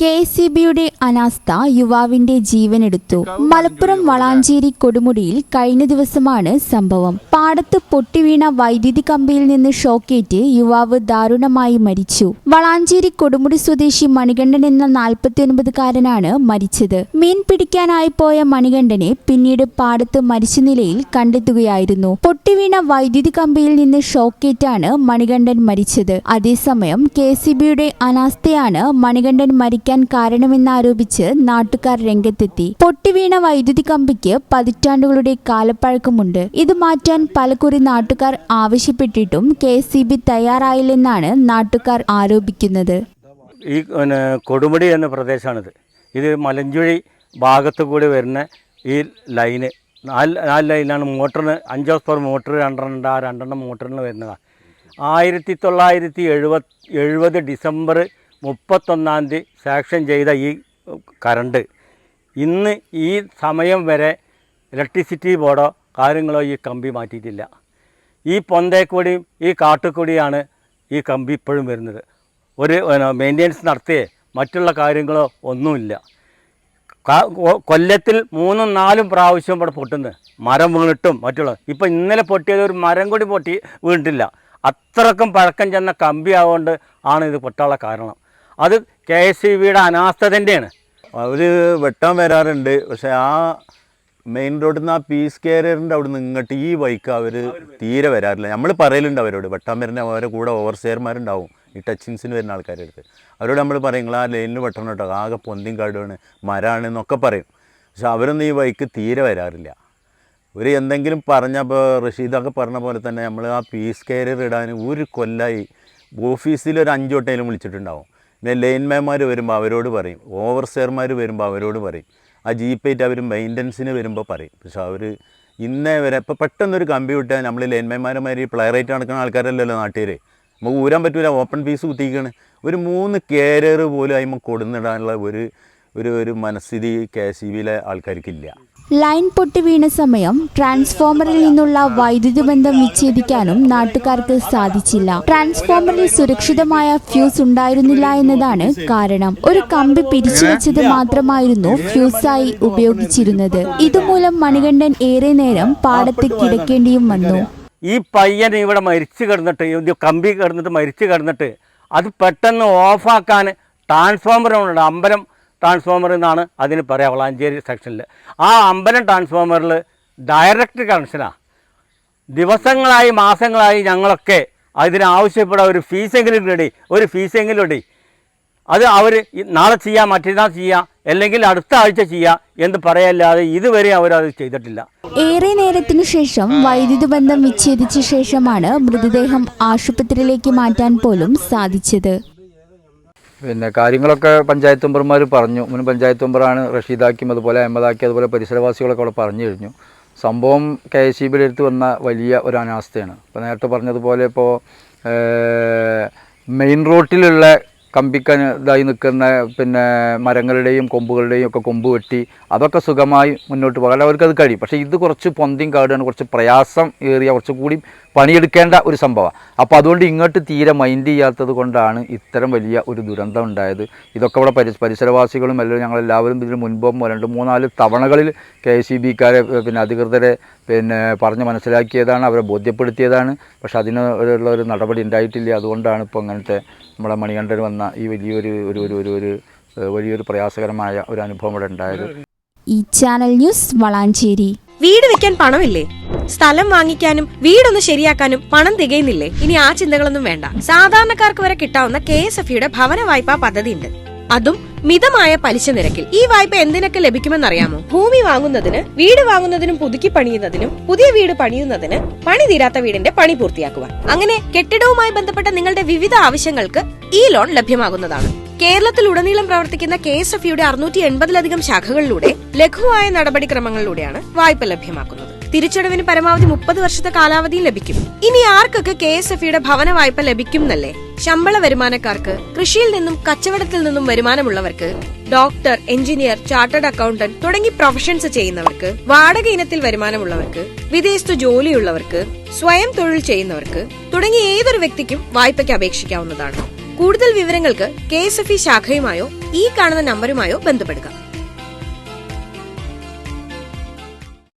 കെ.എസ്.ഇ.ബിയുടെ അനാസ്ഥ യുവാവിന്റെ ജീവനെടുത്തു. മലപ്പുറം വളാഞ്ചേരി കൊടുമുടിയിൽ കഴിഞ്ഞ ദിവസമാണ് സംഭവം. പാടത്ത് പൊട്ടിവീണ വൈദ്യുതി കമ്പിയിൽ നിന്ന് ഷോക്കേറ്റ് യുവാവ് ദാരുണമായി മരിച്ചു. വളാഞ്ചേരി കൊടുമുടി സ്വദേശി മണികണ്ഠൻ എന്ന 49-കാരനാണ് മരിച്ചത്. മീൻ പിടിക്കാനായി പോയ മണികണ്ഠനെ പിന്നീട് പാടത്ത് മരിച്ച നിലയിൽ കണ്ടെത്തുകയായിരുന്നു. പൊട്ടിവീണ വൈദ്യുതി കമ്പിയിൽ നിന്ന് ഷോക്കേറ്റാണ് മണികണ്ഠൻ മരിച്ചത്. അതേസമയം കെ.എസ്.ഇ.ബിയുടെ അനാസ്ഥയാണ് മണികണ്ഠൻ മരിക്കാൻ കാരണമെന്നാരോപിച്ച് നാട്ടുകാർ രംഗത്തെത്തി. പൊട്ടിവീണ വൈദ്യുതി കമ്പിക്ക് പതിറ്റാണ്ടുകളുടെ കാലപ്പഴക്കമുണ്ട്. ഇത് മാറ്റാൻ പലകുറി നാട്ടുകാർ ആവശ്യപ്പെട്ടിട്ടും കെ.എസ്.ഇ.ബി തയ്യാറായില്ലെന്നാണ് നാട്ടുകാർ ആരോപിക്കുന്നത്. ഈ കൊടുമുടി എന്ന പ്രദേശമാണിത്. ഇത് മലഞ്ചുഴി ഭാഗത്തു കൂടി വരുന്ന ഈ ലൈന് നാല് ലൈനാണ്. മോട്ടറിന് 5 ഹോഴ്സ് പവർ മോട്ടർ രണ്ടെണ്ണം മോട്ടറിന് വരുന്നതാണ്. 1970 ഡിസംബർ 31 സാങ്ഷൻ ചെയ്ത ഈ കറണ്ട് ഇന്ന് ഈ സമയം വരെ ഇലക്ട്രിസിറ്റി ബോർഡോ കാര്യങ്ങളോ ഈ കമ്പി മാറ്റിയിട്ടില്ല. ഈ പൊന്തേക്കൂടിയും ഈ കാട്ടുകൂടിയാണ് ഈ കമ്പി ഇപ്പോഴും വരുന്നത്. ഒരു മെയിൻ്റെനൻസ് നടത്തിയേ മറ്റുള്ള കാര്യങ്ങളോ ഒന്നുമില്ല. കൊല്ലത്തിൽ 3-4 പ്രാവശ്യം ഇവിടെ പൊട്ടുന്നത് മരം വീണിട്ടും മറ്റുള്ള. ഇപ്പം ഇന്നലെ പൊട്ടിയത് ഒരു മരം കൂടി വീണിട്ടില്ല. അത്രക്കും പഴക്കം ചെന്ന കമ്പി ആവുകൊണ്ട് ആണ് ഇത് പൊട്ടാനുള്ള കാരണം. അത് കെ.എസ്.ഇ.ബിയുടെ അനാസ്ഥ തന്നെയാണ്. അവർ വെട്ടാൻ വരാറുണ്ട്. പക്ഷേ ആ മെയിൻ റോഡിൽ നിന്ന് ആ പീസ് കാരിയറിൻ്റെ അവിടെ നിന്ന് ഇങ്ങോട്ട് ഈ ബൈക്ക് അവർ തീരെ വരാറില്ല. നമ്മൾ പറയലുണ്ട് അവരോട്, വെട്ടാൻ വരുന്ന അവരെ കൂടെ ഓവർസെയർമാരുണ്ടാവും ഈ ടച്ചിങ്സിന് വരുന്ന ആൾക്കാരുടെ അടുത്ത്. അവരോട് നമ്മൾ പറയും നിങ്ങൾ ആ ലൈനിൽ വെട്ടണം കേട്ടോ, ആകെ പൊന്തിയും കാടുമാണ് മരമാണ് എന്നൊക്കെ പറയും. പക്ഷെ അവരൊന്നും ഈ ബൈക്ക് തീരെ വരാറില്ല. ഒരു എന്തെങ്കിലും പറഞ്ഞപ്പോൾ റഷീദൊക്കെ പറഞ്ഞ പോലെ തന്നെ നമ്മൾ ആ പീസ് കാരിയർ ഇടാൻ ഒരു കൊല്ലമായി ഓഫീസിൽ ഒരു 5 വട്ടേലും വിളിച്ചിട്ടുണ്ടാവും. പിന്നെ ലൈൻമാൻമാർ വരുമ്പോൾ അവരോട് പറയും, ഓവർസെയർമാർ വരുമ്പോൾ അവരോട് പറയും, ആ ജീപ്പായിട്ട് അവർ മെയിൻ്റനൻസിന് വരുമ്പോൾ പറയും. പക്ഷെ അവർ ഇന്നേ വരെ ഇപ്പോൾ പെട്ടെന്നൊരു കമ്പി വിട്ടാൽ നമ്മൾ ലൈൻമാൻമാരുമാതിരി പ്ലെയറായിട്ട് നടക്കുന്ന ആൾക്കാരല്ലല്ലോ നാട്ടുകാർ. നമുക്ക് ഊരാൻ പറ്റില്ല, ഓപ്പൺ പീസ് കുത്തിക്കുകയാണ്. ഒരു 3 കാരിയർ പോലും അതിമ്മ കൊടുന്നിടാനുള്ള ഒരു മനസ്ഥിതി കെ.എസ്.ഇ.ബിയിലെ ആൾക്കാർക്കില്ല. ലൈൻ പൊട്ടി വീണ സമയം ട്രാൻസ്ഫോമറിൽ നിന്നുള്ള വൈദ്യുതി ബന്ധം വിച്ഛേദിക്കാനും നാട്ടുകാർക്ക് സാധിച്ചില്ല. ട്രാൻസ്ഫോമറിൽ സുരക്ഷിതമായ ഫ്യൂസ് ഉണ്ടായിരുന്നില്ല എന്നതാണ് കാരണം. ഒരു കമ്പി പിരിച്ചുവെച്ചത് മാത്രമായിരുന്നു ഫ്യൂസായി ഉപയോഗിച്ചിരുന്നത്. ഇതുമൂലം മണികണ്ഠൻ ഏറെ നേരം പാടത്ത് കിടക്കേണ്ടിയും വന്നു. ഈ പയ്യൻ ഇവിടെ മരിച്ചു കിടന്നിട്ട്, കമ്പി കിടന്നിട്ട് മരിച്ചു കിടന്നിട്ട് അത് പെട്ടെന്ന് ഓഫാക്കാൻ ട്രാൻസ്ഫോമറുണ്ട്. അമ്പലം ട്രാൻസ്ഫോമർ എന്നാണ് അതിന് പറയുക വളാഞ്ചേരി സെക്ഷനിൽ. ആ അമ്പലം ട്രാൻസ്ഫോമറിൽ ഡയറക്റ്റ് കണക്ഷനാണ്. ദിവസങ്ങളായി മാസങ്ങളായി ഞങ്ങളൊക്കെ അതിനാവശ്യപ്പെടാൻ ഒരു ഫീസെങ്കിലും ഇടി. അത് അവർ നാളെ ചെയ്യാം, മറ്റന്നാൾ ചെയ്യാം, അല്ലെങ്കിൽ അടുത്ത ആഴ്ച ചെയ്യാം എന്ന് പറയല്ലാതെ ഇതുവരെ അവരത് ചെയ്തിട്ടില്ല. ഏറെ നേരത്തിനു ശേഷം വൈദ്യുതി ബന്ധം വിച്ഛേദിച്ച ശേഷമാണ് മൃതദേഹം ആശുപത്രിയിലേക്ക് മാറ്റാൻ പോലും സാധിച്ചത്. പിന്നെ കാര്യങ്ങളൊക്കെ പഞ്ചായത്ത് മെമ്പർമാർ പറഞ്ഞു. മുൻ പഞ്ചായത്ത് മെമ്പറാണ് റഷീദാക്കിയും അതുപോലെ അഹമ്മദാക്കി അതുപോലെ പരിസരവാസികളൊക്കെ അവിടെ പറഞ്ഞു കഴിഞ്ഞു. സംഭവം കെ.എസ്.ഇ.ബിയുടെ അടുത്ത് വന്ന വലിയ ഒരു അനാസ്ഥയാണ്. ഇപ്പോൾ നേരത്തെ പറഞ്ഞതുപോലെ ഇപ്പോൾ മെയിൻ റോട്ടിലുള്ള കമ്പിക്കായി നിൽക്കുന്ന പിന്നെ മരങ്ങളുടെയും കൊമ്പുകളുടെയും ഒക്കെ കൊമ്പ് വെട്ടി അതൊക്കെ സുഖമായി മുന്നോട്ട് പോകാൻ അവർക്കത് കഴിയും. പക്ഷേ ഇത് കുറച്ച് പൊന്തിയും കാടാണ്, കുറച്ച് പ്രയാസം ഏറിയ, കുറച്ചുകൂടി പണിയെടുക്കേണ്ട ഒരു സംഭവമാണ്. അപ്പോൾ അതുകൊണ്ട് ഇങ്ങോട്ട് തീരെ മൈൻഡ് ചെയ്യാത്തത് കൊണ്ടാണ് ഇത്തരം വലിയ ഒരു ദുരന്തം ഉണ്ടായത്. ഇതൊക്കെ ഇവിടെ പരിസരവാസികളും എല്ലാം ഞങ്ങളെല്ലാവരും ഇതിന് മുൻപും 2-3-4 തവണകളിൽ കെ.എസ്.ഇ.ബിക്കാരെ പിന്നെ അധികൃതരെ പിന്നെ പറഞ്ഞ് മനസ്സിലാക്കിയതാണ്, അവരെ ബോധ്യപ്പെടുത്തിയതാണ്. പക്ഷെ അതിനുള്ള ഒരു നടപടി ഉണ്ടായിട്ടില്ല. അതുകൊണ്ടാണ് ഇപ്പോൾ അങ്ങനത്തെ നമ്മുടെ മണികണ്ഠൻ വന്ന ഈ വലിയൊരു പ്രയാസകരമായ ഒരു അനുഭവം ഇവിടെ ഉണ്ടായത്. ഈ ചാനൽ ന്യൂസ് വളാഞ്ചേരി. വീട് വെക്കാൻ പണമില്ലേ? സ്ഥലം വാങ്ങിക്കാനും വീടൊന്ന് ശരിയാക്കാനും പണം തികയുന്നില്ലേ? ഇനി ആ ചിന്തകളൊന്നും വേണ്ട. സാധാരണക്കാർക്ക് വരെ കിട്ടാവുന്ന കെ.എസ്.എഫ്.ഇയുടെ ഭവന വായ്പാ പദ്ധതി ഉണ്ട്. അതും മിതമായ പലിശ നിരക്കിൽ. ഈ വായ്പ എന്തിനൊക്കെ ലഭിക്കുമെന്നറിയാമോ? ഭൂമി വാങ്ങുന്നതിന്, വീട് വാങ്ങുന്നതിനും പുതുക്കി പണിയുന്നതിനും, പുതിയ വീട് പണിയുന്നതിന്, പണി തീരാത്ത വീടിന്റെ പണി പൂർത്തിയാക്കുവാൻ, അങ്ങനെ കെട്ടിടവുമായി ബന്ധപ്പെട്ട നിങ്ങളുടെ വിവിധ ആവശ്യങ്ങൾക്ക് ഈ ലോൺ ലഭ്യമാകുന്നതാണ്. കേരളത്തിലുടനീളം പ്രവർത്തിക്കുന്ന കെ.എസ്.എഫ്.ഇയുടെ 680-ലധികം ശാഖകളിലൂടെ ലഘുവായ നടപടിക്രമങ്ങളിലൂടെയാണ് വായ്പ ലഭ്യമാക്കുന്നത്. തിരിച്ചടവിന് പരമാവധി 30 വർഷത്തെ കാലാവധിയും ലഭിക്കും. ഇനി ആർക്കൊക്കെ കെ.എസ്.എഫ്.ഇയുടെ ഭവന വായ്പ ലഭിക്കുമെന്നല്ലേ? ശമ്പള വരുമാനക്കാർക്ക്, കൃഷിയിൽ നിന്നും കച്ചവടത്തിൽ നിന്നും വരുമാനമുള്ളവർക്ക്, ഡോക്ടർ, എഞ്ചിനീയർ, ചാർട്ടേഡ് അക്കൗണ്ടന്റ് തുടങ്ങി പ്രൊഫഷൻസ് ചെയ്യുന്നവർക്ക്, വാടക ഇനത്തിൽ വരുമാനമുള്ളവർക്ക്, വിദേശത്ത് ജോലിയുള്ളവർക്ക്, സ്വയം തൊഴിൽ ചെയ്യുന്നവർക്ക് തുടങ്ങി ഏതൊരു വ്യക്തിക്കും വായ്പയ്ക്ക് അപേക്ഷിക്കാവുന്നതാണ്. കൂടുതൽ വിവരങ്ങൾക്ക് KSFE ശാഖയുമായോ ഈ കാണുന്ന നമ്പറുമായോ ബന്ധപ്പെടുക.